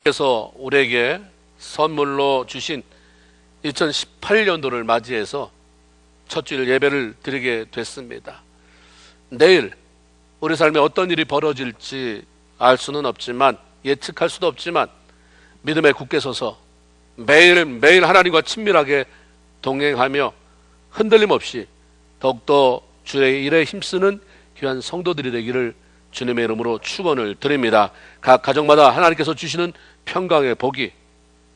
그래서 우리에게 선물로 주신 2018년도를 맞이해서 첫 주일 예배를 드리게 됐습니다. 내일 우리 삶에 어떤 일이 벌어질지 알 수는 없지만, 예측할 수도 없지만, 믿음에 굳게 서서 매일매일 하나님과 친밀하게 동행하며 흔들림 없이 더욱더 주의 일에 힘쓰는 귀한 성도들이 되기를 주님의 이름으로 축원을 드립니다. 각 가정마다 하나님께서 주시는 평강의 복이,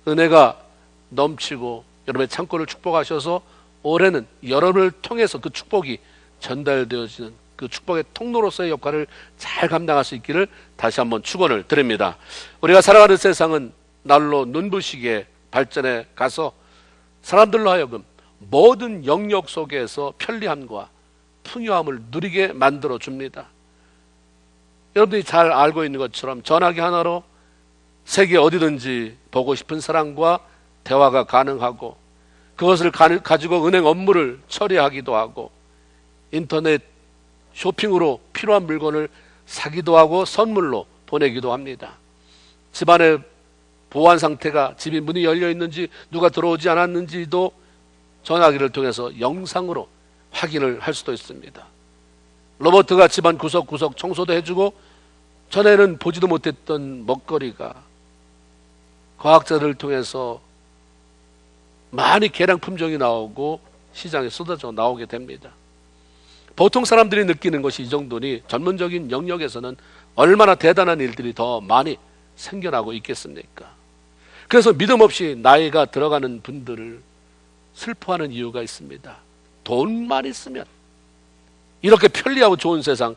은혜가 넘치고 여러분의 창고를 축복하셔서 올해는 여러분을 통해서 그 축복이 전달되어지는 그 축복의 통로로서의 역할을 잘 감당할 수 있기를 다시 한번 축원을 드립니다. 우리가 살아가는 세상은 날로 눈부시게 발전해 가서 사람들로 하여금 모든 영역 속에서 편리함과 풍요함을 누리게 만들어 줍니다. 여러분들이 잘 알고 있는 것처럼 전화기 하나로 세계 어디든지 보고 싶은 사람과 대화가 가능하고, 그것을 가지고 은행 업무를 처리하기도 하고, 인터넷 쇼핑으로 필요한 물건을 사기도 하고 선물로 보내기도 합니다. 집안의 보안 상태가, 집이 문이 열려 있는지 누가 들어오지 않았는지도 전화기를 통해서 영상으로 확인을 할 수도 있습니다. 로봇가 집안 구석구석 청소도 해주고, 전에는 보지도 못했던 먹거리가 과학자들을 통해서 많이 개량 품종이 나오고 시장에 쏟아져 나오게 됩니다. 보통 사람들이 느끼는 것이 이 정도니 전문적인 영역에서는 얼마나 대단한 일들이 더 많이 생겨나고 있겠습니까? 그래서 믿음 없이 나이가 들어가는 분들을 슬퍼하는 이유가 있습니다. 돈만 있으면, 이렇게 편리하고 좋은 세상,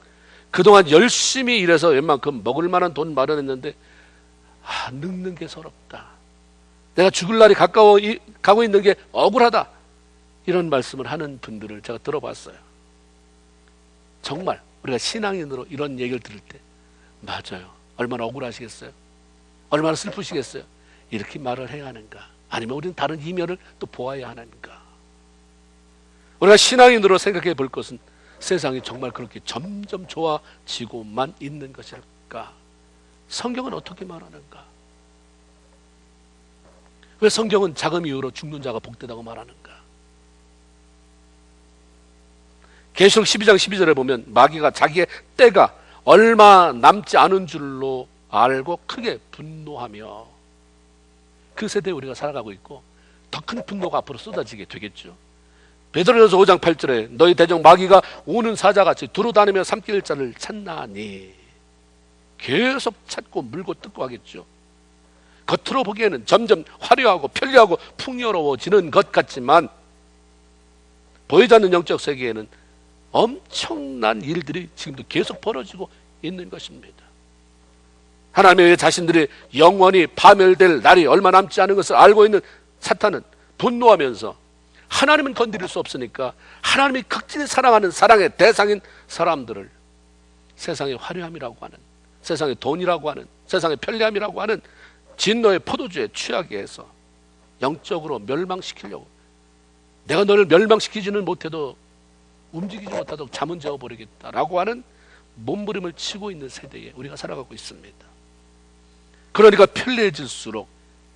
그동안 열심히 일해서 웬만큼 먹을 만한 돈 마련했는데 늙는 게 서럽다, 내가 죽을 날이 가고 있는 게 억울하다, 이런 말씀을 하는 분들을 제가 들어봤어요. 정말 우리가 신앙인으로 이런 얘기를 들을 때, 맞아요, 얼마나 억울하시겠어요, 얼마나 슬프시겠어요, 이렇게 말을 해야 하는가, 아니면 우리는 다른 이면을 또 보아야 하는가. 우리가 신앙인으로 생각해 볼 것은 세상이 정말 그렇게 점점 좋아지고만 있는 것일까? 성경은 어떻게 말하는가? 왜 성경은 자금 이후로 죽는 자가 복되다고 말하는가? 계시록 12장 12절에 보면 마귀가 자기의 때가 얼마 남지 않은 줄로 알고 크게 분노하며, 그 세대에 우리가 살아가고 있고 더 큰 분노가 앞으로 쏟아지게 되겠죠. 베드로전서 5장 8절에 너희 대적 마귀가 오는 사자같이 두루 다니며 삼킬 자를 찾나니, 계속 찾고 물고 뜯고 하겠죠. 겉으로 보기에는 점점 화려하고 편리하고 풍요로워지는 것 같지만 보이지 않는 영적 세계에는 엄청난 일들이 지금도 계속 벌어지고 있는 것입니다. 하나님의 자신들이 영원히 파멸될 날이 얼마 남지 않은 것을 알고 있는 사탄은 분노하면서, 하나님은 건드릴 수 없으니까 하나님이 극진히 사랑하는 사랑의 대상인 사람들을 세상의 화려함이라고 하는, 세상의 돈이라고 하는, 세상의 편리함이라고 하는 진노의 포도주에 취하게 해서 영적으로 멸망시키려고, 내가 너를 멸망시키지는 못해도 움직이지 못하도록 잠은 재워버리겠다라고 하는 몸부림을 치고 있는 세대에 우리가 살아가고 있습니다. 그러니까 편리해질수록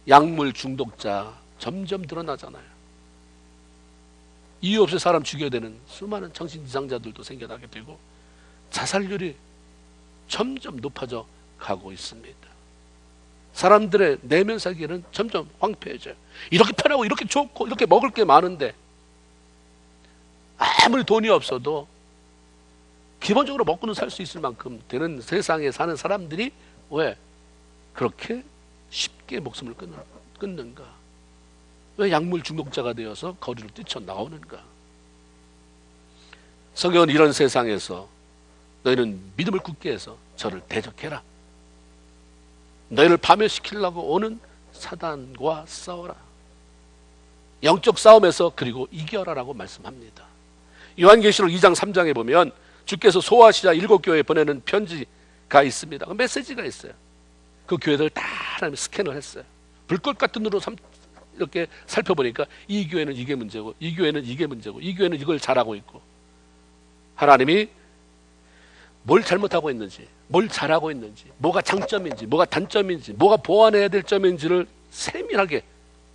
약물 중독자 점점 늘어나잖아요. 이유 없이 사람 죽여야 되는 수많은 정신이상자들도 생겨나게 되고 자살률이 점점 높아져 가고 있습니다. 사람들의 내면 세계는 점점 황폐해져요. 이렇게 편하고 이렇게 좋고 이렇게 먹을 게 많은데, 아무리 돈이 없어도 기본적으로 먹고는 살 수 있을 만큼 되는 세상에 사는 사람들이 왜 그렇게 쉽게 목숨을 끊는가? 왜 약물 중독자가 되어서 거리로 뛰쳐나오는가? 성경은 이런 세상에서 너희는 믿음을 굳게 해서 저를 대적해라, 너희를 파멸시키려고 오는 사단과 싸워라, 영적 싸움에서 그리고 이겨라라고 말씀합니다. 요한계시록 2장 3장에 보면 주께서 소아시아 7교회에 보내는 편지가 있습니다. 메시지가 있어요. 그 교회들 다 하나님이 스캔을 했어요. 불꽃 같은 눈으로 이렇게 살펴보니까 이 교회는 이게 문제고, 이 교회는 이게 문제고, 이 교회는 이걸 잘하고 있고, 하나님이 뭘 잘못하고 있는지, 뭘 잘하고 있는지, 뭐가 장점인지, 뭐가 단점인지, 뭐가 보완해야 될 점인지를 세밀하게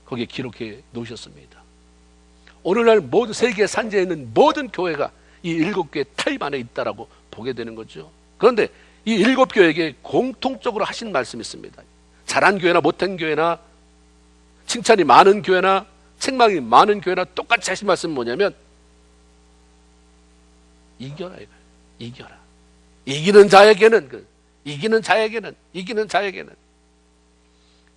거기에 기록해 놓으셨습니다. 오늘날 모든 세계 산지에 있는 모든 교회가 이 7개의 타입 안에 있다라고 보게 되는 거죠. 그런데 이 7교회에게 공통적으로 하신 말씀이 있습니다. 잘한 교회나 못한 교회나 칭찬이 많은 교회나 책망이 많은 교회나 똑같이 하신 말씀은 뭐냐면 이겨라 이거예요. 이겨라. 이기는 자에게는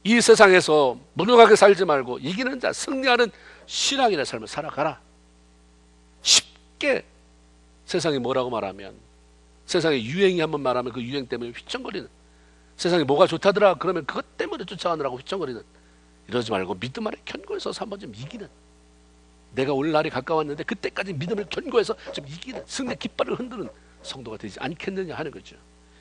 이 세상에서 무능하게 살지 말고 이기는 자, 승리하는 신앙인의 삶을 살아가라. 쉽게 세상이 뭐라고 말하면, 세상에 유행이 한번 말하면 그 유행 때문에 휘청거리는, 세상에 뭐가 좋다더라 그러면 그것 때문에 쫓아가느라고 휘청거리는, 이러지 말고 믿음 안에 견고해서 한번 좀 이기는, 내가 올 날이 가까웠는데 그때까지 믿음을 견고해서 좀 이기는, 승리 깃발을 흔드는 성도가 되지 않겠느냐 하는 거죠.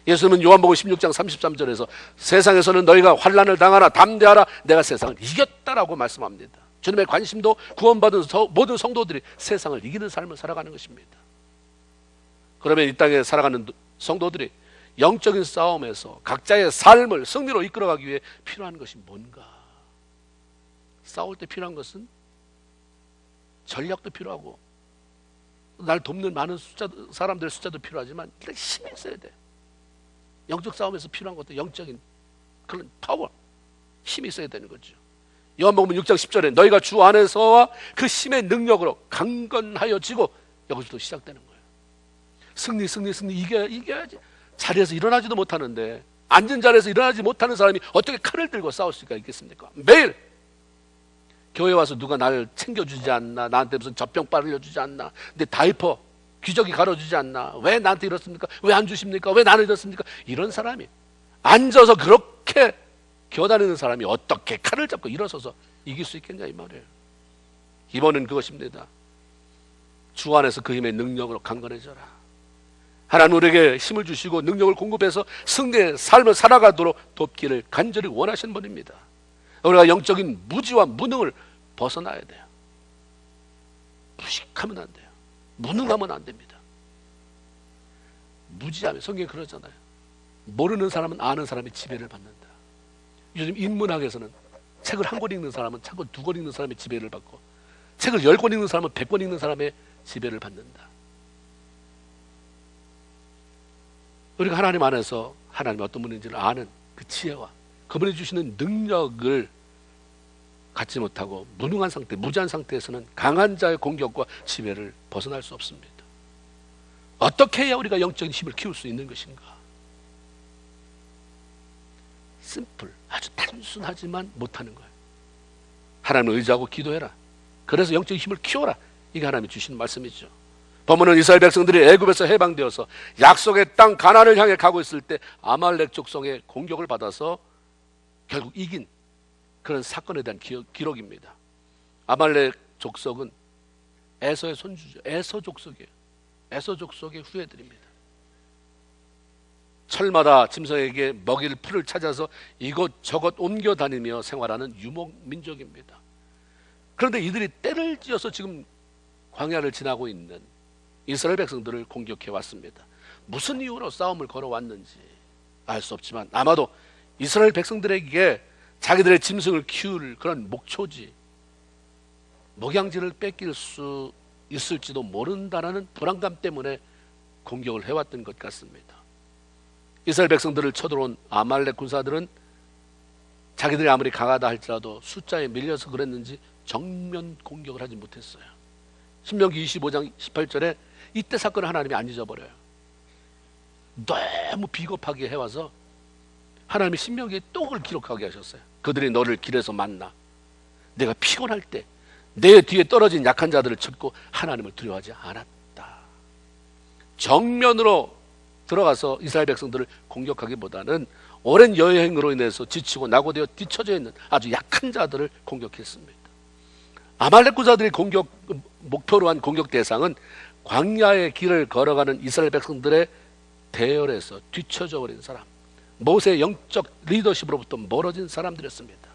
예수님은 요한복음 16장 33절에서 세상에서는 너희가 환난을 당하나 담대하라, 내가 세상을 이겼다라고 말씀합니다. 주님의 관심도 구원받은 모든 성도들이 세상을 이기는 삶을 살아가는 것입니다. 그러면 이 땅에 살아가는 성도들이 영적인 싸움에서 각자의 삶을 승리로 이끌어가기 위해 필요한 것이 뭔가? 싸울 때 필요한 것은 전략도 필요하고 날 돕는 많은 사람들의 숫자도 필요하지만 일단 힘이 있어야 돼. 영적 싸움에서 필요한 것도 영적인 그런 파워, 힘이 있어야 되는 거죠. 요한복음 6장 10절에 너희가 주 안에서와 그 힘의 능력으로 강건하여지고, 여기서부터 시작되는 거예요. 승리 이겨야지. 자리에서 일어나지도 못하는데, 앉은 자리에서 일어나지 못하는 사람이 어떻게 칼을 들고 싸울 수가 있겠습니까? 매일 교회 와서 누가 나를 챙겨주지 않나, 나한테 무슨 젖병 빨려주지 않나, 내 다이퍼 기저귀 갈아주지 않나, 왜 나한테 이렇습니까? 왜 안 주십니까? 왜 나는 이렇습니까? 이런 사람이 앉아서 그렇게 기어다니는 사람이 어떻게 칼을 잡고 일어서서 이길 수 있겠냐 이 말이에요. 기본은 그것입니다. 주 안에서 그 힘의 능력으로 강건해져라. 하나님 우리에게 힘을 주시고 능력을 공급해서 승리의 삶을 살아가도록 돕기를 간절히 원하시는 분입니다. 우리가 영적인 무지와 무능을 벗어나야 돼요. 무식하면 안 돼요. 무능하면 안 됩니다. 무지하면, 성경이 그러잖아요. 모르는 사람은 아는 사람의 지배를 받는다. 요즘 인문학에서는 책을 한 권 읽는 사람은 책을 2권 읽는 사람의 지배를 받고, 책을 10권 읽는 사람은 100권 읽는 사람의 지배를 받는다. 우리가 하나님 안에서 하나님이 어떤 분인지를 아는 그 지혜와 그분이 주시는 능력을 갖지 못하고 무능한 상태, 무지한 상태에서는 강한 자의 공격과 지배를 벗어날 수 없습니다. 어떻게 해야 우리가 영적인 힘을 키울 수 있는 것인가? 심플, 아주 단순하지만 못하는 거예요. 하나님을 의지하고 기도해라. 그래서 영적인 힘을 키워라. 이게 하나님이 주시는 말씀이죠. 본문은 이스라엘 백성들이 애굽에서 해방되어서 약속의 땅 가나안을 향해 가고 있을 때 아말렉 족속의 공격을 받아서 결국 이긴 그런 사건에 대한 기록입니다. 아말렉 족속은 에서의 손주죠. 에서 족속이에요. 에서 족속의 후예들입니다. 철마다 짐승에게 먹일 풀을 찾아서 이곳저곳 옮겨 다니며 생활하는 유목 민족입니다. 그런데 이들이 때를 지어서 지금 광야를 지나고 있는 이스라엘 백성들을 공격해 왔습니다. 무슨 이유로 싸움을 걸어왔는지 알 수 없지만 아마도 이스라엘 백성들에게 자기들의 짐승을 키울 그런 목초지, 목양지를 뺏길 수 있을지도 모른다라는 불안감 때문에 공격을 해왔던 것 같습니다. 이스라엘 백성들을 쳐들어온 아말렉 군사들은 자기들이 아무리 강하다 할지라도 숫자에 밀려서 그랬는지 정면 공격을 하지 못했어요. 신명기 25장 18절에 이때 사건을 하나님이 안 잊어버려요. 너무 비겁하게 해와서 하나님이 신명기에 또 그걸 기록하게 하셨어요. 그들이 너를 길에서 만나 내가 피곤할 때 내 뒤에 떨어진 약한 자들을 쳤고 하나님을 두려워하지 않았다. 정면으로 들어가서 이스라엘 백성들을 공격하기보다는 오랜 여행으로 인해서 지치고 낙오되어 뒤처져 있는 아주 약한 자들을 공격했습니다. 아말렉 군사들이 목표로 한 공격 대상은 광야의 길을 걸어가는 이스라엘 백성들의 대열에서 뒤처져 버린 사람, 모세의 영적 리더십으로부터 멀어진 사람들이었습니다.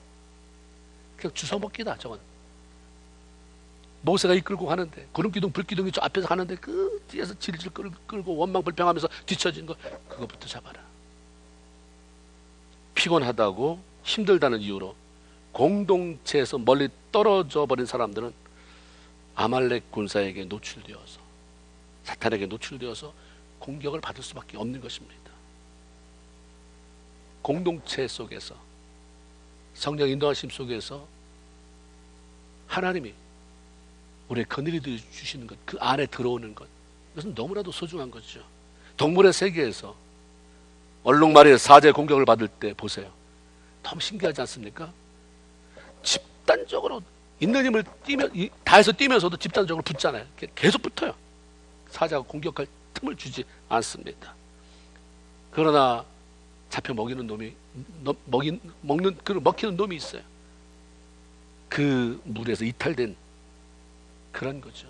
그냥 주워먹기다. 저건 모세가 이끌고 가는데, 구름기둥 불기둥이 저 앞에서 가는데 그 뒤에서 질질 끌고 원망불평하면서 뒤처진 거, 그것부터 잡아라. 피곤하다고 힘들다는 이유로 공동체에서 멀리 떨어져 버린 사람들은 아말렉 군사에게 노출되어서, 사탄에게 노출되어서 공격을 받을 수밖에 없는 것입니다. 공동체 속에서, 성령 인도하심 속에서 하나님이 우리의 거느리 주시는 것, 그 안에 들어오는 것, 이것은 너무나도 소중한 거죠. 동물의 세계에서 얼룩말이의 사제 공격을 받을 때 보세요. 너무 신기하지 않습니까? 집단적으로 있는 힘을 다해서 뛰면서도 집단적으로 붙잖아요. 계속 붙어요. 사자가 공격할 틈을 주지 않습니다. 그러나 잡혀 먹이는 놈이 먹히는 놈이 있어요. 그 물에서 이탈된 그런 거죠.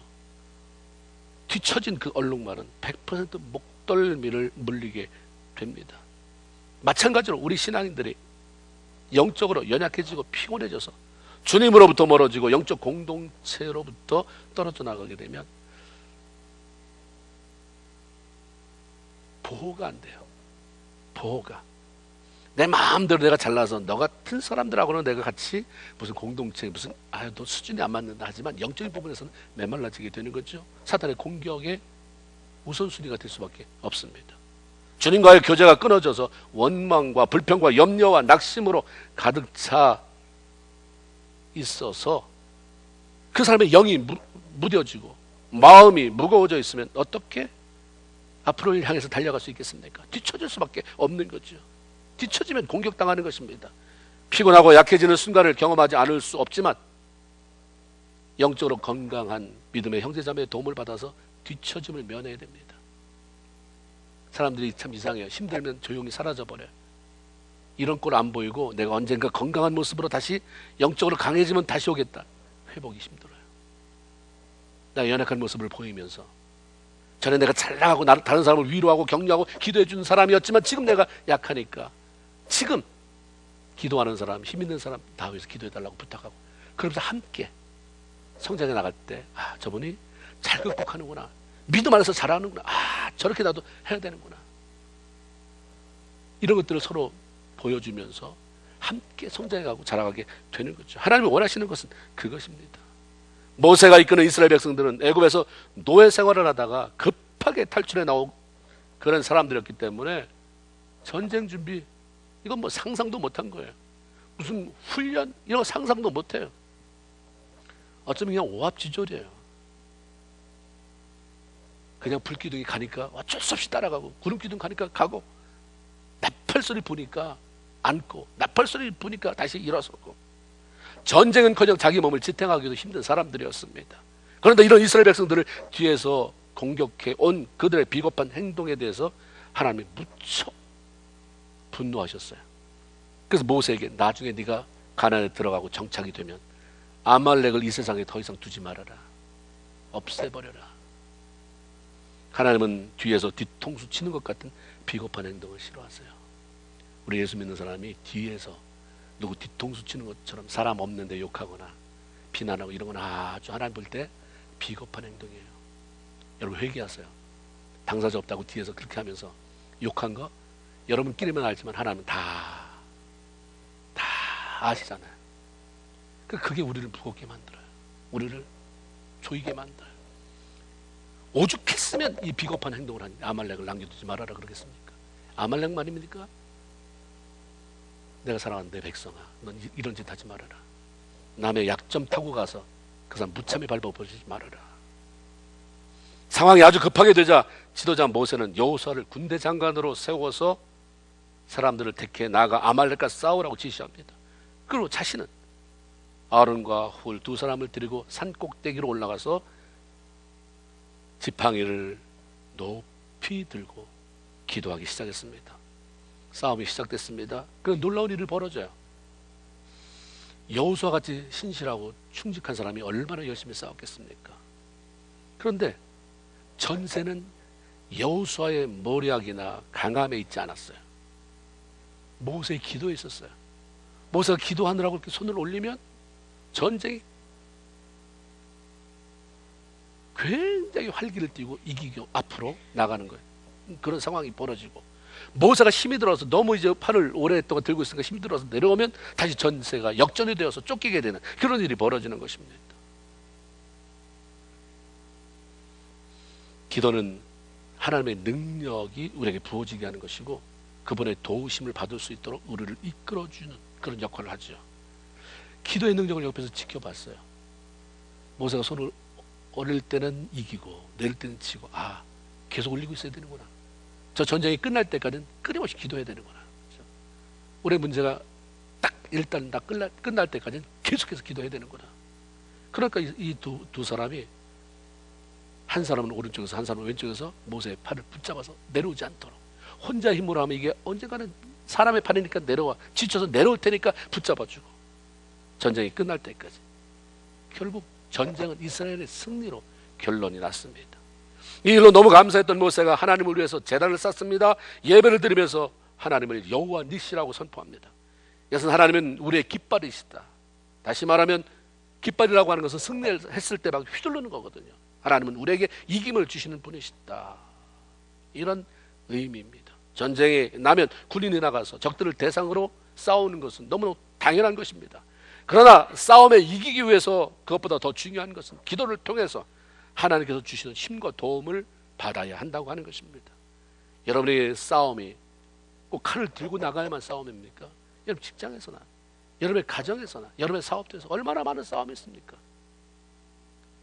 뒤처진 그 얼룩말은 100% 목덜미를 물리게 됩니다. 마찬가지로 우리 신앙인들이 영적으로 연약해지고 피곤해져서 주님으로부터 멀어지고 영적 공동체로부터 떨어져 나가게 되면 보호가 안 돼요. 보호가. 내 마음대로 내가 잘나서 너 같은 사람들하고는 내가 같이 무슨 공동체, 무슨 너 수준이 안 맞는다 하지만 영적인 부분에서는 메말라지게 되는 거죠. 사탄의 공격의 우선순위가 될 수밖에 없습니다. 주님과의 교제가 끊어져서 원망과 불평과 염려와 낙심으로 가득 차 있어서 그 사람의 영이 무뎌지고 마음이 무거워져 있으면 어떻게 앞으로를 향해서 달려갈 수 있겠습니까? 뒤처질 수밖에 없는 거죠. 뒤처지면 공격당하는 것입니다. 피곤하고 약해지는 순간을 경험하지 않을 수 없지만 영적으로 건강한 믿음의 형제자매의 도움을 받아서 뒤처짐을 면해야 됩니다. 사람들이 참 이상해요. 힘들면 조용히 사라져버려요. 이런 꼴 안 보이고 내가 언젠가 건강한 모습으로 다시 영적으로 강해지면 다시 오겠다. 회복이 힘들어요. 나 연약한 모습을 보이면서 전에 내가 잘 나가고 다른 사람을 위로하고 격려하고 기도해 주는 사람이었지만 지금 내가 약하니까 지금 기도하는 사람, 힘 있는 사람 다 위해서 기도해 달라고 부탁하고 그러면서 함께 성장해 나갈 때 저분이 잘 극복하는구나. 믿음 안에서 잘하는구나. 저렇게 나도 해야 되는구나. 이런 것들을 서로 보여주면서 함께 성장해가고 자라가게 되는 거죠. 하나님이 원하시는 것은 그것입니다. 모세가 이끄는 이스라엘 백성들은 애굽에서 노예 생활을 하다가 급하게 탈출해 나온 그런 사람들이었기 때문에 전쟁 준비 이건 뭐 상상도 못한 거예요. 무슨 훈련 이런 거 상상도 못해요. 어쩌면 그냥 오합지졸이에요. 그냥 불기둥이 가니까 어쩔 수 없이 따라가고 구름기둥 가니까 가고 나팔 소리 부니까 앉고 나팔 소리 부니까 다시 일어서고 전쟁은커녕 자기 몸을 지탱하기도 힘든 사람들이었습니다. 그런데 이런 이스라엘 백성들을 뒤에서 공격해 온 그들의 비겁한 행동에 대해서 하나님이 무척 분노하셨어요. 그래서 모세에게 나중에 네가 가나안에 들어가고 정착이 되면 아말렉을 이 세상에 더 이상 두지 말아라. 없애버려라. 하나님은 뒤에서 뒤통수 치는 것 같은 비겁한 행동을 싫어하세요. 우리 예수 믿는 사람이 뒤에서 누구 뒤통수 치는 것처럼 사람 없는데 욕하거나 비난하고 이런 건 아주 하나님 볼 때 비겁한 행동이에요. 여러분 회개하세요. 당사자 없다고 뒤에서 그렇게 하면서 욕한 거 여러분끼리만 알지만 하나님은 다 아시잖아요. 그게 우리를 무겁게 만들어요. 우리를 조이게 만들어요. 오죽했으면 이 비겁한 행동을 한 아말렉을 남겨두지 말아라 그러겠습니까? 아말렉 말입니까? 내가 사랑하는 내 백성아, 넌 이런 짓 하지 말아라. 남의 약점 타고 가서 그 사람 무참히 밟아버리지 말아라. 상황이 아주 급하게 되자 지도자 모세는 여호수아를 군대 장관으로 세워서 사람들을 택해 나아가 아말렉과 싸우라고 지시합니다. 그리고 자신은 아론과 훌 두 사람을 데리고 산 꼭대기로 올라가서 지팡이를 높이 들고 기도하기 시작했습니다. 싸움이 시작됐습니다. 그 놀라운 일이 벌어져요. 여호수아 같이 신실하고 충직한 사람이 얼마나 열심히 싸웠겠습니까? 그런데 전세는 여호수아의 모략이나 강함에 있지 않았어요. 모세의 기도에 있었어요. 모세가 기도하느라고 이렇게 손을 올리면 전쟁이 굉장히 활기를 띠고 이기고 앞으로 나가는 거예요. 그런 상황이 벌어지고, 모세가 힘이 들어서 너무 이제 판을 오랫동안 들고 있으니까 힘이 들어서 내려오면 다시 전세가 역전이 되어서 쫓기게 되는 그런 일이 벌어지는 것입니다. 기도는 하나님의 능력이 우리에게 부어지게 하는 것이고, 그분의 도우심을 받을 수 있도록 우리를 이끌어주는 그런 역할을 하죠. 기도의 능력을 옆에서 지켜봤어요. 모세가 손을 올릴 때는 이기고 내릴 때는 지고, 계속 올리고 있어야 되는구나. 저 전쟁이 끝날 때까지는 끊임없이 기도해야 되는구나. 그렇죠? 우리의 문제가 일단 끝날 때까지는 계속해서 기도해야 되는구나. 그러니까 이 두 사람이, 한 사람은 오른쪽에서 한 사람은 왼쪽에서 모세의 팔을 붙잡아서 내려오지 않도록, 혼자 힘으로 하면 이게 언젠가는 사람의 팔이니까 내려와, 지쳐서 내려올 테니까 붙잡아주고, 전쟁이 끝날 때까지. 결국 전쟁은 이스라엘의 승리로 결론이 났습니다. 이 일로 너무 감사했던 모세가 하나님을 위해서 제단을 쌓습니다. 예배를 드리면서 하나님을 여호와 니시라고 선포합니다. 이것은 하나님은 우리의 깃발이시다. 다시 말하면 깃발이라고 하는 것은 승리했을 때 막 휘두르는 거거든요. 하나님은 우리에게 이김을 주시는 분이시다. 이런 의미입니다. 전쟁이 나면 군인이 나가서 적들을 대상으로 싸우는 것은 너무나 당연한 것입니다. 그러나 싸움에 이기기 위해서 그것보다 더 중요한 것은 기도를 통해서 하나님께서 주시는 힘과 도움을 받아야 한다고 하는 것입니다. 여러분의 싸움이 꼭 칼을 들고 나가야만 싸움입니까? 여러분 직장에서나, 여러분의 가정에서나, 여러분의 사업에서 얼마나 많은 싸움이 있습니까?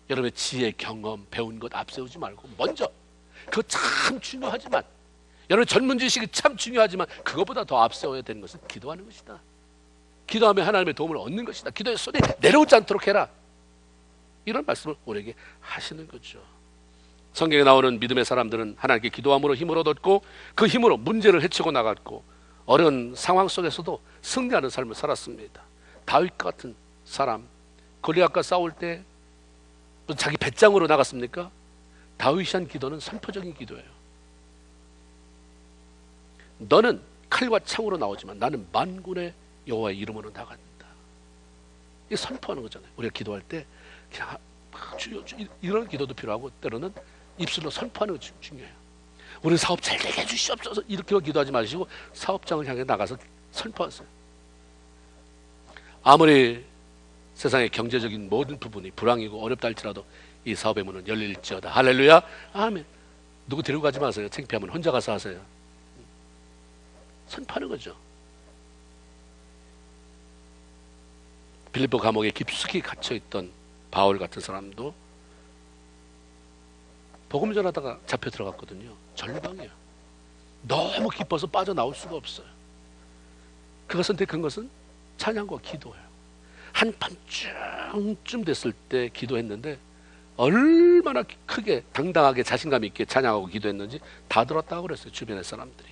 여러분의 지혜, 경험, 배운 것 앞세우지 말고 먼저, 그거 참 중요하지만, 여러분의 전문 지식이 참 중요하지만 그것보다 더 앞세워야 되는 것은 기도하는 것이다. 기도하면 하나님의 도움을 얻는 것이다. 기도의 손이 내려오지 않도록 해라. 이런 말씀을 우리에게 하시는 거죠. 성경에 나오는 믿음의 사람들은 하나님께 기도함으로 힘을 얻었고, 그 힘으로 문제를 헤치고 나갔고, 어려운 상황 속에서도 승리하는 삶을 살았습니다. 다윗 같은 사람, 골리앗과 싸울 때 자기 배짱으로 나갔습니까? 다윗이 한 기도는 선포적인 기도예요. 너는 칼과 창으로 나오지만 나는 만군의 여호와의 이름으로 나간다. 이 선포하는 거잖아요. 우리가 기도할 때 그냥 이런 기도도 필요하고, 때로는 입술로 선포하는 것이 중요해요. 우리 사업 잘 되게 해주시옵소서 이렇게 기도하지 마시고 사업장을 향해 나가서 선포하세요. 아무리 세상의 경제적인 모든 부분이 불황이고 어렵다 할지라도 이 사업의 문은 열릴지어다. 할렐루야, 아멘. 누구 데리고 가지 마세요. 창피하면 혼자 가서 하세요. 선포하는 거죠. 빌립보 감옥에 깊숙이 갇혀있던 바울 같은 사람도 복음 전하다가 잡혀 들어갔거든요. 절망이에요. 너무 기뻐서 빠져나올 수가 없어요. 그가 선택한 것은 찬양과 기도예요. 한밤중쯤 됐을 때 기도했는데 얼마나 크게 당당하게 자신감 있게 찬양하고 기도했는지 다 들었다고 그랬어요. 주변의 사람들이.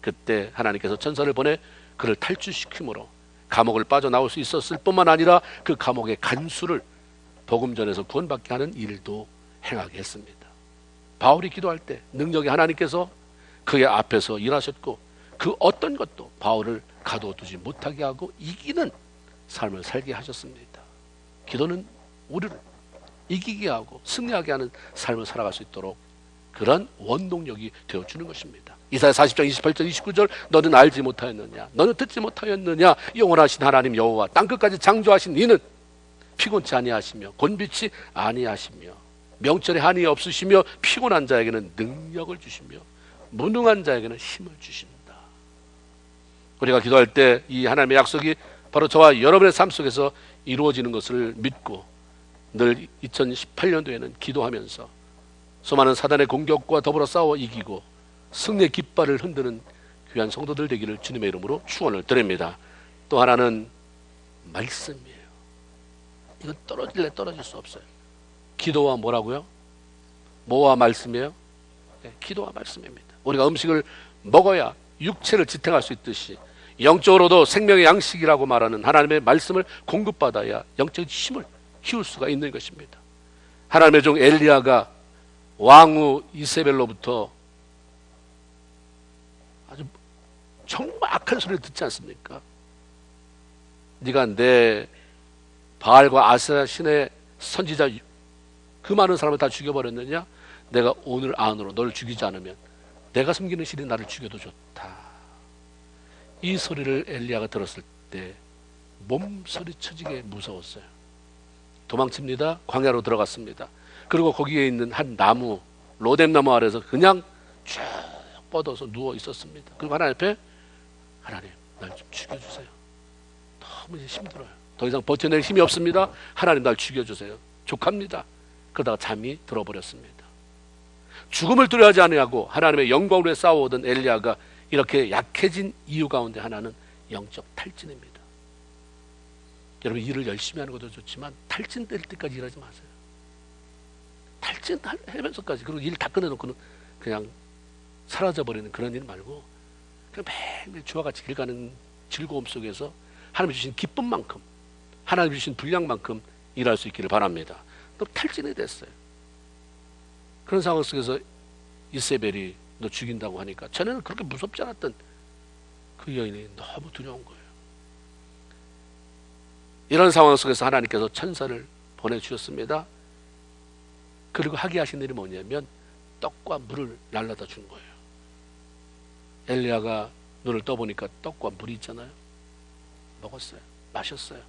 그때 하나님께서 천사를 보내 그를 탈출시킴으로 감옥을 빠져나올 수 있었을 뿐만 아니라 그 감옥의 간수를 복음 전에서 구원받게 하는 일도 행하게 했습니다. 바울이 기도할 때 능력의 하나님께서 그의 앞에서 일하셨고, 그 어떤 것도 바울을 가둬두지 못하게 하고 이기는 삶을 살게 하셨습니다. 기도는 우리를 이기게 하고 승리하게 하는 삶을 살아갈 수 있도록 그런 원동력이 되어주는 것입니다. 이사야 40장 28절 29절 너는 알지 못하였느냐, 너는 듣지 못하였느냐, 영원하신 하나님 여호와 땅끝까지 창조하신 이는 피곤치 아니하시며 곤비치 아니하시며 명철에 한이 없으시며 피곤한 자에게는 능력을 주시며 무능한 자에게는 힘을 주신다. 우리가 기도할 때 이 하나님의 약속이 바로 저와 여러분의 삶 속에서 이루어지는 것을 믿고 늘 2018년도에는 기도하면서 수많은 사단의 공격과 더불어 싸워 이기고 승리의 깃발을 흔드는 귀한 성도들 되기를 주님의 이름으로 축원을 드립니다. 또 하나는 말씀이에요. 이건 떨어질래 떨어질 수 없어요. 기도와 뭐라고요? 뭐와 말씀이에요? 네, 기도와 말씀입니다. 우리가 음식을 먹어야 육체를 지탱할 수 있듯이 영적으로도 생명의 양식이라고 말하는 하나님의 말씀을 공급받아야 영적 힘을 키울 수가 있는 것입니다. 하나님의 종 엘리야가 왕후 이세벨로부터 아주 정말 악한 소리를 듣지 않습니까? 네가 내 바알과 아세라 신의 선지자 그 많은 사람을 다 죽여버렸느냐? 내가 오늘 안으로 너를 죽이지 않으면 내가 섬기는 신이 나를 죽여도 좋다. 이 소리를 엘리야가 들었을 때 몸서리쳐지게 무서웠어요. 도망칩니다. 광야로 들어갔습니다. 그리고 거기에 있는 한 나무, 로뎀나무 아래서 그냥 쭉 뻗어서 누워 있었습니다. 그리고 하나님 앞에, 하나님 날 좀 죽여주세요. 너무 이제 힘들어요. 더 이상 버텨낼 힘이 없습니다. 하나님 날 죽여주세요. 족합니다. 그러다가 잠이 들어버렸습니다. 죽음을 두려워하지 아니하고 하나님의 영광을 위해 싸워오던 엘리야가 이렇게 약해진 이유 가운데 하나는 영적 탈진입니다. 여러분, 일을 열심히 하는 것도 좋지만 탈진될 때까지 일하지 마세요. 탈진하면서까지, 그리고 일 다 끝내놓고는 그냥 사라져버리는 그런 일 말고 그냥 매일매일 주와 같이 길 가는 즐거움 속에서 하나님이 주신 기쁨만큼, 하나님이 주신 분량만큼 일할 수 있기를 바랍니다. 또 탈진이 됐어요. 그런 상황 속에서 이세벨이 너 죽인다고 하니까 전에는 그렇게 무섭지 않았던 그 여인이 너무 두려운 거예요. 이런 상황 속에서 하나님께서 천사를 보내주셨습니다. 그리고 하게 하신 일이 뭐냐면 떡과 물을 날라다 준 거예요. 엘리야가 눈을 떠보니까 떡과 물이 있잖아요. 먹었어요. 마셨어요.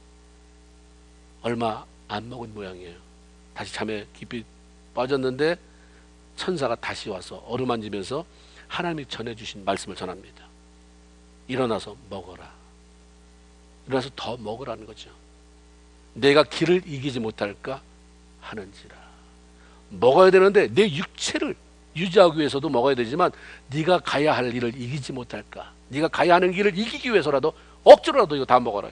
얼마 안 먹은 모양이에요. 다시 잠에 깊이 빠졌는데 천사가 다시 와서 어루만지면서 하나님이 전해주신 말씀을 전합니다. 일어나서 먹어라. 일어나서 더 먹으라는 거죠. 내가 길을 이기지 못할까 하는지라. 먹어야 되는데 내 육체를 유지하기 위해서도 먹어야 되지만 네가 가야 할 일을 이기지 못할까, 네가 가야 하는 길을 이기기 위해서라도 억지로라도 이거 다 먹어라,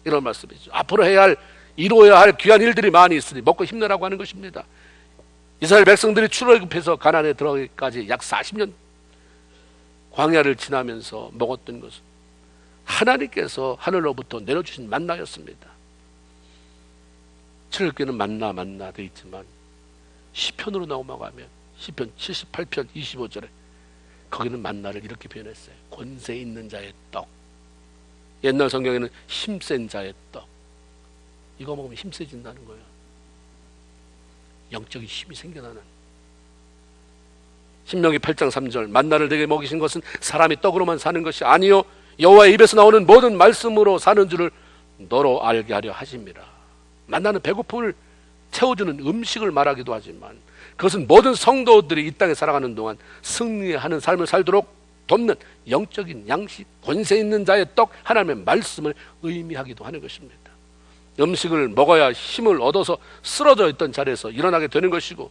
이런 말씀이죠. 앞으로 해야 할, 이루어야 할 귀한 일들이 많이 있으니 먹고 힘내라고 하는 것입니다. 이스라엘 백성들이 출애굽해서 가나안에 들어가기까지 약 40년 광야를 지나면서 먹었던 것은 하나님께서 하늘로부터 내려주신 만나였습니다. 출애굽기는 만나 되어 있지만 시편으로 넘어가면 시편 78편 25절에 거기는 만나를 이렇게 표현했어요. 권세 있는 자의 떡. 옛날 성경에는 힘센 자의 떡. 이거 먹으면 힘세진다는 거예요. 영적인 힘이 생겨나는. 신명기 8장 3절 만나를 내게 먹이신 것은 사람이 떡으로만 사는 것이 아니요 여호와의 입에서 나오는 모든 말씀으로 사는 줄을 너로 알게 하려 하심이라. 만나는 배고픔을 채워주는 음식을 말하기도 하지만 그것은 모든 성도들이 이 땅에 살아가는 동안 승리하는 삶을 살도록 돕는 영적인 양식, 권세 있는 자의 떡, 하나님의 말씀을 의미하기도 하는 것입니다. 음식을 먹어야 힘을 얻어서 쓰러져 있던 자리에서 일어나게 되는 것이고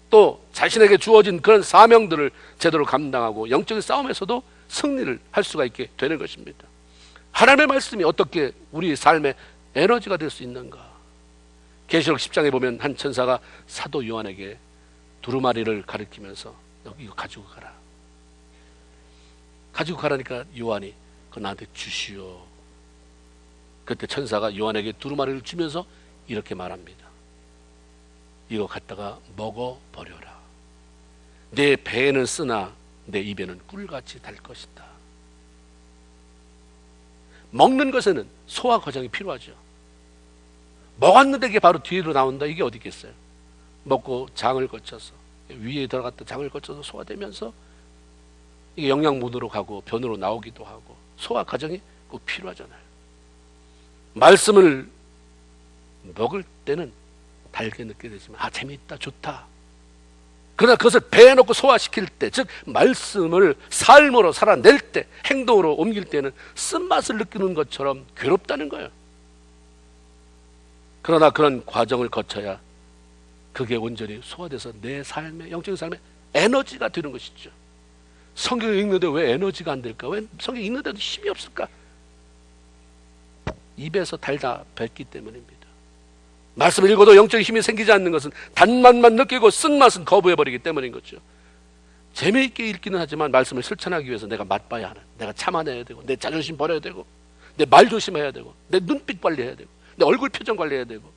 또 자신에게 주어진 그런 사명들을 제대로 감당하고 영적인 싸움에서도 승리를 할 수가 있게 되는 것입니다. 하나님의 말씀이 어떻게 우리 삶의 에너지가 될 수 있는가? 계시록 10장에 보면 한 천사가 사도 요한에게 두루마리를 가리키면서 여기 이거 가지고 가라. 가지고 가라니까 요한이 그거 나한테 주시오. 그때 천사가 요한에게 두루마리를 주면서 이렇게 말합니다. 이거 갖다가 먹어버려라. 내 배에는 쓰나 내 입에는 꿀같이 달 것이다. 먹는 것에는 소화 과정이 필요하죠. 먹었는데 이게 바로 뒤로 나온다. 이게 어디 있겠어요? 먹고 장을 거쳐서 위에 들어갔다 장을 거쳐서 소화되면서 이게 영양분으로 가고 변으로 나오기도 하고 소화 과정이 꼭 필요하잖아요. 말씀을 먹을 때는 달게 느끼게 되지만 재미있다, 좋다. 그러나 그것을 배에 넣고 소화시킬 때, 즉 말씀을 삶으로 살아낼 때, 행동으로 옮길 때는 쓴맛을 느끼는 것처럼 괴롭다는 거예요. 그러나 그런 과정을 거쳐야 그게 온전히 소화돼서 내 삶의, 영적인 삶의 에너지가 되는 것이죠. 성경을 읽는데 왜 에너지가 안 될까? 왜 성경 읽는데도 힘이 없을까? 입에서 달다 뱉기 때문입니다. 말씀을 읽어도 영적인 힘이 생기지 않는 것은 단맛만 느끼고 쓴맛은 거부해버리기 때문인 거죠. 재미있게 읽기는 하지만 말씀을 실천하기 위해서 내가 맛봐야 하는, 내가 참아내야 되고, 내 자존심 버려야 되고, 내 말 조심해야 되고, 내 눈빛 관리해야 되고, 내 얼굴 표정 관리해야 되고,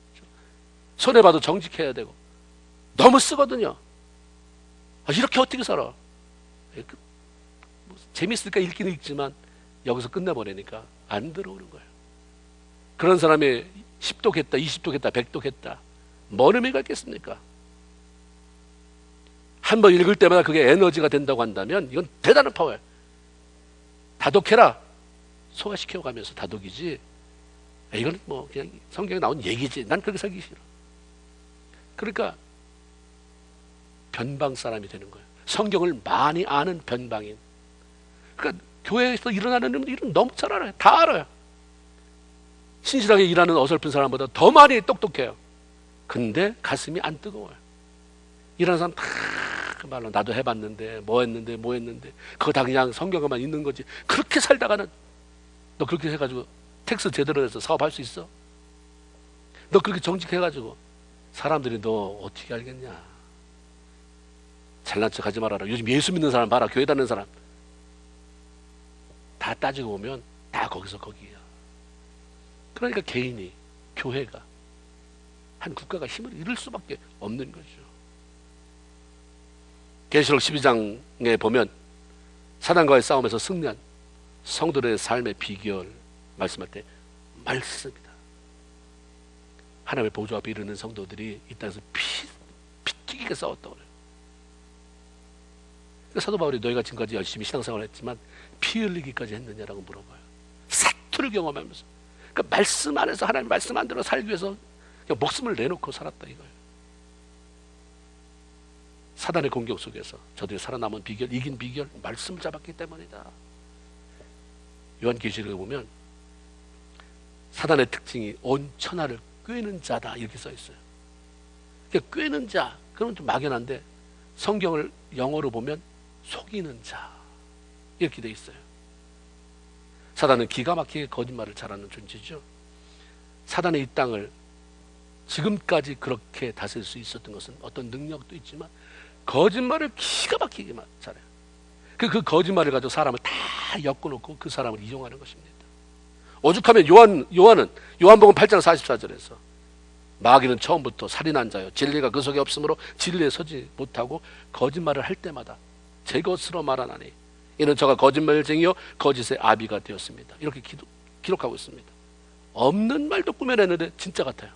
손해봐도 정직해야 되고, 너무 쓰거든요. 이렇게 어떻게 살아? 재밌으니까 읽기는 읽지만 여기서 끝내버리니까 안 들어오는 거예요. 그런 사람이 10독 했다, 20독 했다, 100독 했다, 뭔 의미가 있겠습니까? 한번 읽을 때마다 그게 에너지가 된다고 한다면 이건 대단한 파워예요. 다독해라. 소화시켜가면서 다독이지. 이건 뭐 그냥 성경에 나온 얘기지. 난 그렇게 살기 싫어. 그러니까 변방 사람이 되는 거예요. 성경을 많이 아는 변방인. 그러니까 교회에서 일어나는 일은 너무 잘 알아요. 다 알아요. 신실하게 일하는 어설픈 사람보다 더 많이 똑똑해요. 근데 가슴이 안 뜨거워요. 일하는 사람 다 그 말로 나도 해봤는데 뭐 했는데 그거 다 그냥 성경에만 있는 거지. 그렇게 살다가는 너 그렇게 해가지고 텍스 제대로 해서 사업할 수 있어? 너 그렇게 정직해가지고 사람들이 너 어떻게 알겠냐? 잘난 척 하지 말아라. 요즘 예수 믿는 사람 봐라. 교회 다니는 사람 다 따지고 보면 다 거기서 거기야. 그러니까 개인이, 교회가, 한 국가가 힘을 잃을 수밖에 없는 거죠. 계시록 12장에 보면 사단과의 싸움에서 승리한 성도들의 삶의 비결 말씀할 때 말씀이다. 하나님의 보좌 앞에 이르는 성도들이 이 땅에서 피튀기게 싸웠다고 그래요. 사도 바울이 너희가 지금까지 열심히 신앙생활을 했지만 피 흘리기까지 했느냐라고 물어봐요. 사투를 경험하면서. 그러니까 말씀 안에서 하나님 말씀 안 대로 살기 위해서 그냥 목숨을 내놓고 살았다 이거예요. 사단의 공격 속에서 저들이 살아남은 비결, 이긴 비결, 말씀을 잡았기 때문이다. 요한계시록에 보면 사단의 특징이 온 천하를 꿰는 자다 이렇게 써 있어요. 그러니까 꿰는 자, 그러면 좀 막연한데 성경을 영어로 보면 속이는 자 이렇게 돼 있어요. 사단은 기가 막히게 거짓말을 잘하는 존재죠. 사단의 이 땅을 지금까지 그렇게 다스릴 수 있었던 것은 어떤 능력도 있지만 거짓말을 기가 막히게 잘해요. 그 거짓말을 가지고 사람을 다 엮어놓고 그 사람을 이용하는 것입니다. 오죽하면 요한은 요한복음 8장 44절에서 마귀는 처음부터 살인한 자요 진리가 그 속에 없으므로 진리에 서지 못하고 거짓말을 할 때마다 제 것으로 말하나니 이는 저가 거짓말쟁이요 거짓의 아비가 되었습니다. 이렇게 기록하고 있습니다. 없는 말도 꾸며냈는데 진짜 같아요.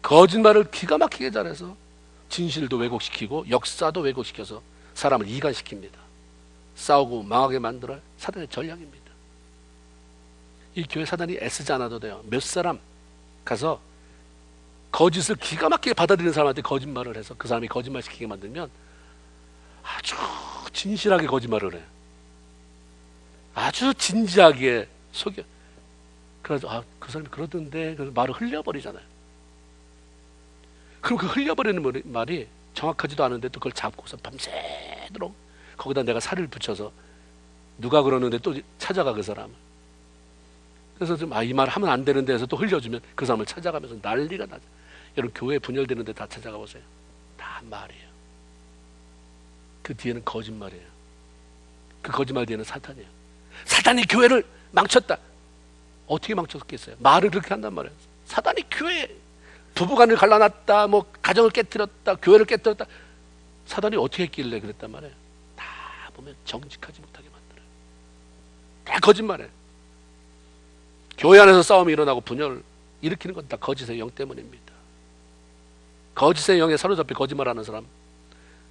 거짓말을 기가 막히게 잘해서 진실도 왜곡시키고 역사도 왜곡시켜서 사람을 이간시킵니다. 싸우고 망하게 만들어 사단의 전략입니다. 이 교회 사단이 애쓰지 않아도 돼요. 몇 사람 가서 거짓을 기가 막히게 받아들이는 사람한테 거짓말을 해서 그 사람이 거짓말시키게 만들면 아주 진실하게 거짓말을 해요. 아주 진지하게 속여. 그래서 그 사람이 그러던데 그래서 말을 흘려버리잖아요. 그럼 그 흘려버리는 말이 정확하지도 않은데 또 그걸 잡고서 밤새도록 거기다 내가 살을 붙여서 누가 그러는데 또 찾아가 그 사람을. 그래서 좀 이 말 하면 안 되는데 해서 또 흘려주면 그 사람을 찾아가면서 난리가 나죠. 여러분 교회 분열되는데 다 찾아가 보세요. 다 말이에요. 그 뒤에는 거짓말이에요. 그 거짓말 뒤에는 사탄이에요. 사탄이 교회를 망쳤다. 어떻게 망쳤겠어요? 말을 그렇게 한단 말이에요. 사탄이 교회 부부간을 갈라놨다, 뭐 가정을 깨뜨렸다, 교회를 깨뜨렸다. 사단이 어떻게 했길래 그랬단 말이에요. 다 보면 정직하지 못하게 만들어요. 다 거짓말이에요. 교회 안에서 싸움이 일어나고 분열 일으키는 건 다 거짓의 영 때문입니다. 거짓의 영에 사로잡혀 거짓말하는 사람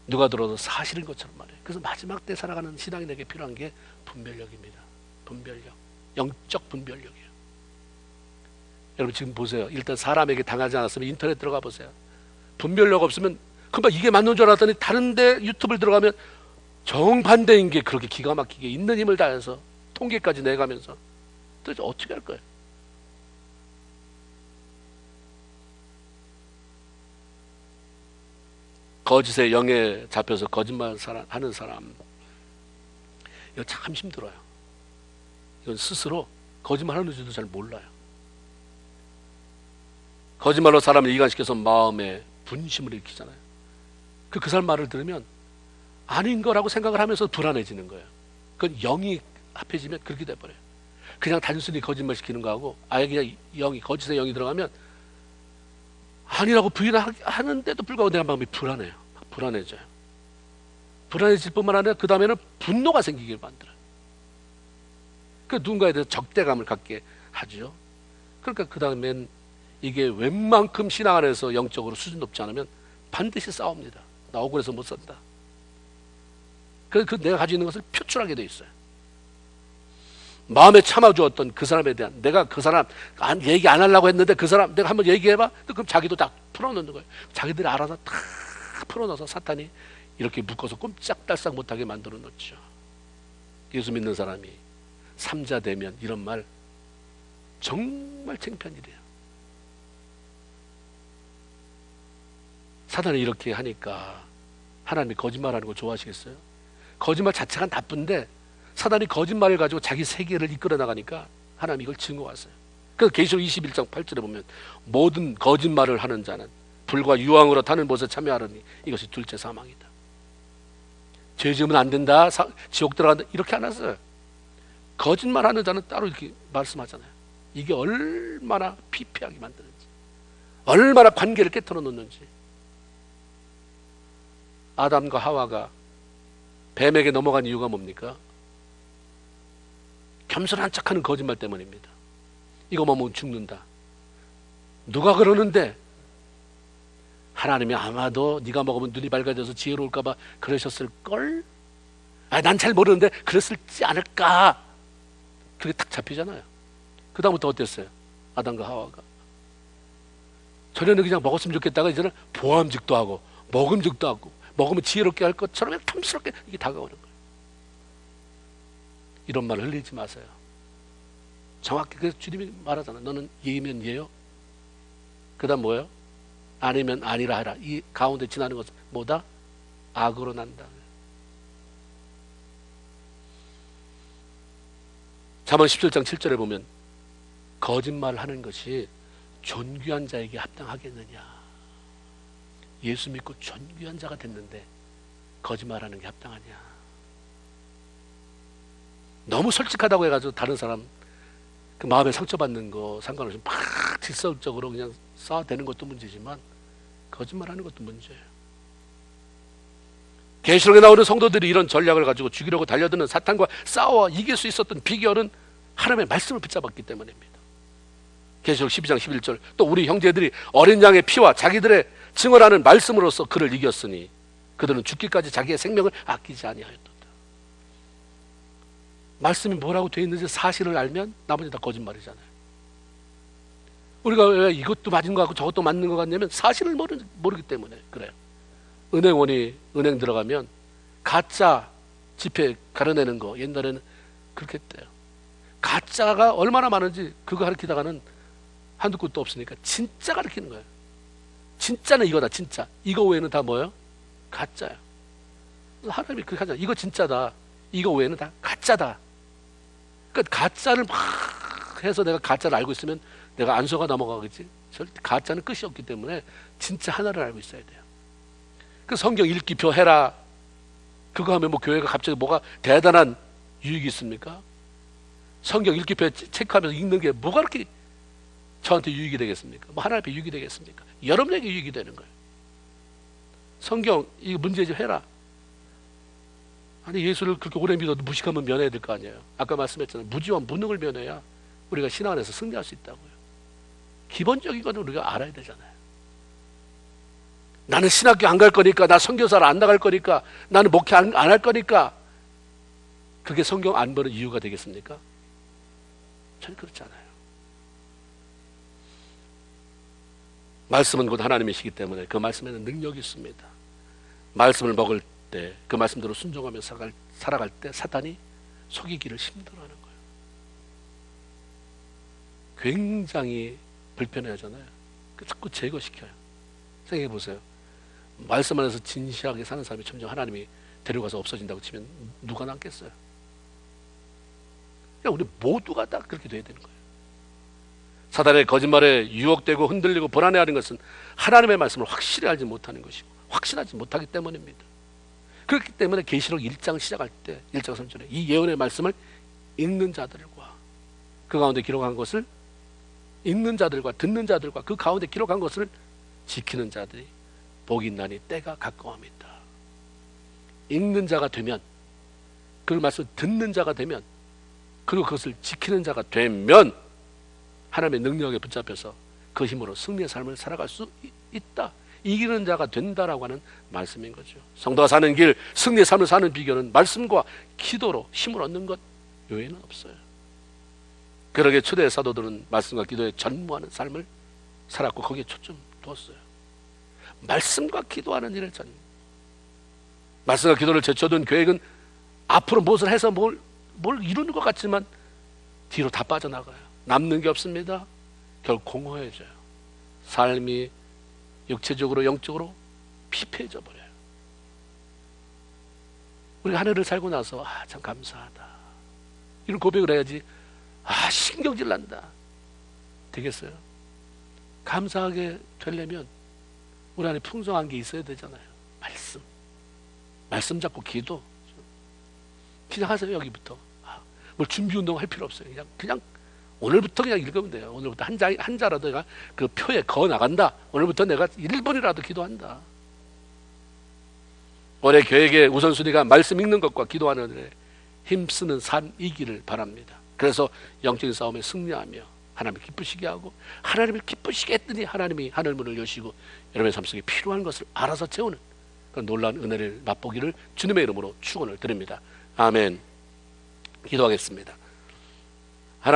누가 들어도 사실인 것처럼 말해요. 그래서 마지막 때 살아가는 신앙인에게 필요한 게 분별력입니다. 분별력, 영적 분별력이에요. 여러분 지금 보세요. 일단 사람에게 당하지 않았으면 인터넷 들어가 보세요. 분별력 없으면 금방 이게 맞는 줄 알았더니 다른데 유튜브를 들어가면 정반대인 게 그렇게 기가 막히게 있는 힘을 다해서 통계까지 내가면서 도대체 어떻게 할 거예요? 거짓의 영에 잡혀서 거짓말 하는 사람 이거 참 힘들어요. 이건 스스로 거짓말하는 줄도 잘 몰라요. 거짓말로 사람을 이간시켜서 마음에 분심을 일으키잖아요. 그 사람 말을 들으면 아닌 거라고 생각을 하면서 불안해지는 거예요. 그건 영이 합해지면 그렇게 돼버려요. 그냥 단순히 거짓말 시키는 거하고 아예 그냥 거짓의 영이 들어가면 아니라고 부인하는데도 불구하고 내가 마음이 불안해요. 불안해져요. 불안해질 뿐만 아니라 그 다음에는 분노가 생기게 만들어요. 그 누군가에 대해서 적대감을 갖게 하죠. 그러니까 그 다음엔 이게 웬만큼 신앙 안에서 영적으로 수준 높지 않으면 반드시 싸웁니다. 나 억울해서 못 산다. 그래서 내가 가지고 있는 것을 표출하게 돼 있어요. 마음에 참아주었던 그 사람에 대한, 내가 그 사람 얘기 안 하려고 했는데 그 사람 내가 한번 얘기해봐. 그럼 자기도 다 풀어놓는 거예요. 자기들이 알아서 다 풀어넣어서 사탄이 이렇게 묶어서 꼼짝달싹 못하게 만들어 놓죠. 예수 믿는 사람이 삼자 되면 이런 말 정말 창피한 일이에요. 사단이 이렇게 하니까 하나님이 거짓말하는 거 좋아하시겠어요? 거짓말 자체가 나쁜데 사단이 거짓말을 가지고 자기 세계를 이끌어 나가니까 하나님이 이걸 증오하세요. 그래서 계시록 21장 8절에 보면 모든 거짓말을 하는 자는 불과 유황으로 타는 못에 참여하느니 이것이 둘째 사망이다. 죄 지으면 안 된다, 지옥 들어간다, 이렇게 안 하세요. 거짓말하는 자는 따로 이렇게 말씀하잖아요. 이게 얼마나 피폐하게 만드는지, 얼마나 관계를 깨트려 놓는지. 아담과 하와가 뱀에게 넘어간 이유가 뭡니까? 겸손한 척하는 거짓말 때문입니다. 이거 먹으면 죽는다. 누가 그러는데? 하나님이 아마도 네가 먹으면 눈이 밝아져서 지혜로울까 봐 그러셨을걸? 난 잘 모르는데 그랬을지 않을까? 그게 딱 잡히잖아요. 그 다음부터 어땠어요? 아담과 하와가 전에는 그냥 먹었으면 좋겠다가 이제는 보암직도 하고 먹음직도 하고 먹으면 지혜롭게 할 것처럼 탐스럽게 이게 다가오는 거예요. 이런 말을 흘리지 마세요. 정확히 그래서 주님이 말하잖아요. 너는 예면 예요, 그 다음 뭐예요? 아니면 아니라 하라. 이 가운데 지나는 것은 뭐다? 악으로 난다. 잠언 17장 7절에 보면 거짓말을 하는 것이 존귀한 자에게 합당하겠느냐. 예수 믿고 존귀한 자가 됐는데 거짓말하는 게 합당하냐. 너무 솔직하다고 해가지고 다른 사람 그 마음에 상처받는 거 상관없이 막 질서적으로 그냥 싸워대는 것도 문제지만 거짓말하는 것도 문제예요. 계시록에 나오는 성도들이 이런 전략을 가지고 죽이려고 달려드는 사탄과 싸워 이길 수 있었던 비결은 하나님의 말씀을 붙잡았기 때문입니다. 계시록 12장 11절 또 우리 형제들이 어린 양의 피와 자기들의 증언하는 말씀으로써 그를 이겼으니 그들은 죽기까지 자기의 생명을 아끼지 아니하였도다. 말씀이 뭐라고 되어 있는지 사실을 알면 나머지 다 거짓말이잖아요. 우리가 왜 이것도 맞은 것 같고 저것도 맞는 것 같냐면 사실을 모르기 때문에 그래요. 은행원이 은행 들어가면 가짜 지폐 가려내는 거 옛날에는 그렇게 했대요. 가짜가 얼마나 많은지 그거 가르치다가는 한두 곳도 없으니까 진짜 가르치는 거예요. 진짜는 이거다. 진짜 이거 외에는 다 뭐예요? 가짜야. 하나님이 그렇게 하잖아요. 이거 진짜다. 이거 외에는 다 가짜다. 그러니까 가짜를 막 해서 내가 가짜를 알고 있으면 내가 안 속아 넘어가겠지. 절대 가짜는 끝이 없기 때문에 진짜 하나를 알고 있어야 돼요. 그 성경 읽기표 해라. 그거 하면 뭐 교회가 갑자기 뭐가 대단한 유익이 있습니까? 성경 읽기표 체크하면서 읽는 게 뭐가 그렇게 저한테 유익이 되겠습니까? 뭐 하나님 앞에 유익이 되겠습니까? 여러분에게 유익이 되는 거예요. 성경 이거 문제 좀 해라. 아니 예수를 그렇게 오래 믿어도 무식하면 면해야 될 거 아니에요. 아까 말씀했잖아요. 무지와 무능을 면해야 우리가 신앙 안에서 승리할 수 있다고요. 기본적인 건 우리가 알아야 되잖아요. 나는 신학교 안 갈 거니까, 나 선교사를 안 나갈 거니까, 나는 목회 안 할 거니까 그게 성경 안 보는 이유가 되겠습니까? 전혀 그렇지 않아요. 말씀은 곧 하나님이시기 때문에 그 말씀에는 능력이 있습니다. 말씀을 먹을 때 그 말씀대로 순종하며 살아갈 때 사탄이 속이기를 힘들어하는 거예요. 굉장히 불편해하잖아요. 자꾸 제거시켜요. 생각해 보세요. 말씀 안에서 진실하게 사는 사람이 점점 하나님이 데려가서 없어진다고 치면 누가 남겠어요? 그냥 우리 모두가 다 그렇게 돼야 되는 거예요. 사단의 거짓말에 유혹되고 흔들리고 불안해하는 것은 하나님의 말씀을 확실히 알지 못하는 것이고 확신하지 못하기 때문입니다. 그렇기 때문에 계시록 1장 시작할 때 1장 3절에 이 예언의 말씀을 읽는 자들과 그 가운데 기록한 것을 읽는 자들과 듣는 자들과 그 가운데 기록한 것을 지키는 자들이 복이 있나니 때가 가까워합니다. 읽는 자가 되면 그 말씀을 듣는 자가 되면 그리고 그것을 지키는 자가 되면 하나님의 능력에 붙잡혀서 그 힘으로 승리의 삶을 살아갈 수 있다. 이기는 자가 된다라고 하는 말씀인 거죠. 성도가 사는 길, 승리의 삶을 사는 비결은 말씀과 기도로 힘을 얻는 것 외에는 없어요. 그러게 초대 사도들은 말씀과 기도에 전무하는 삶을 살았고 거기에 초점 두었어요. 말씀과 기도하는 일을 말씀과 기도를 제쳐둔 계획은 앞으로 무엇을 해서 뭘 이루는 것 같지만 뒤로 다 빠져나가요. 남는 게 없습니다. 결국 공허해져요. 삶이 육체적으로 영적으로 피폐해져 버려요. 우리가 한 해를 살고 나서 참 감사하다 이런 고백을 해야지 신경질 난다 되겠어요? 감사하게 되려면 우리 안에 풍성한 게 있어야 되잖아요. 말씀 잡고 기도 그냥 하세요. 여기부터 뭘 준비 운동 할 필요 없어요. 그냥 오늘부터 그냥 읽으면 돼요. 오늘부터 한 자라도 내가 그 표에 그어 나간다. 오늘부터 내가 1분이라도 기도한다. 올해 계획의 우선순위가 말씀 읽는 것과 기도하는 일에 힘쓰는 삶이기를 바랍니다. 그래서 영적인 싸움에 승리하며 하나님을 기쁘시게 하고, 하나님을 기쁘시게 했더니 하나님이 하늘문을 여시고 여러분의 삶 속에 필요한 것을 알아서 채우는 그런 놀라운 은혜를 맛보기를 주님의 이름으로 축원을 드립니다. 아멘. 기도하겠습니다.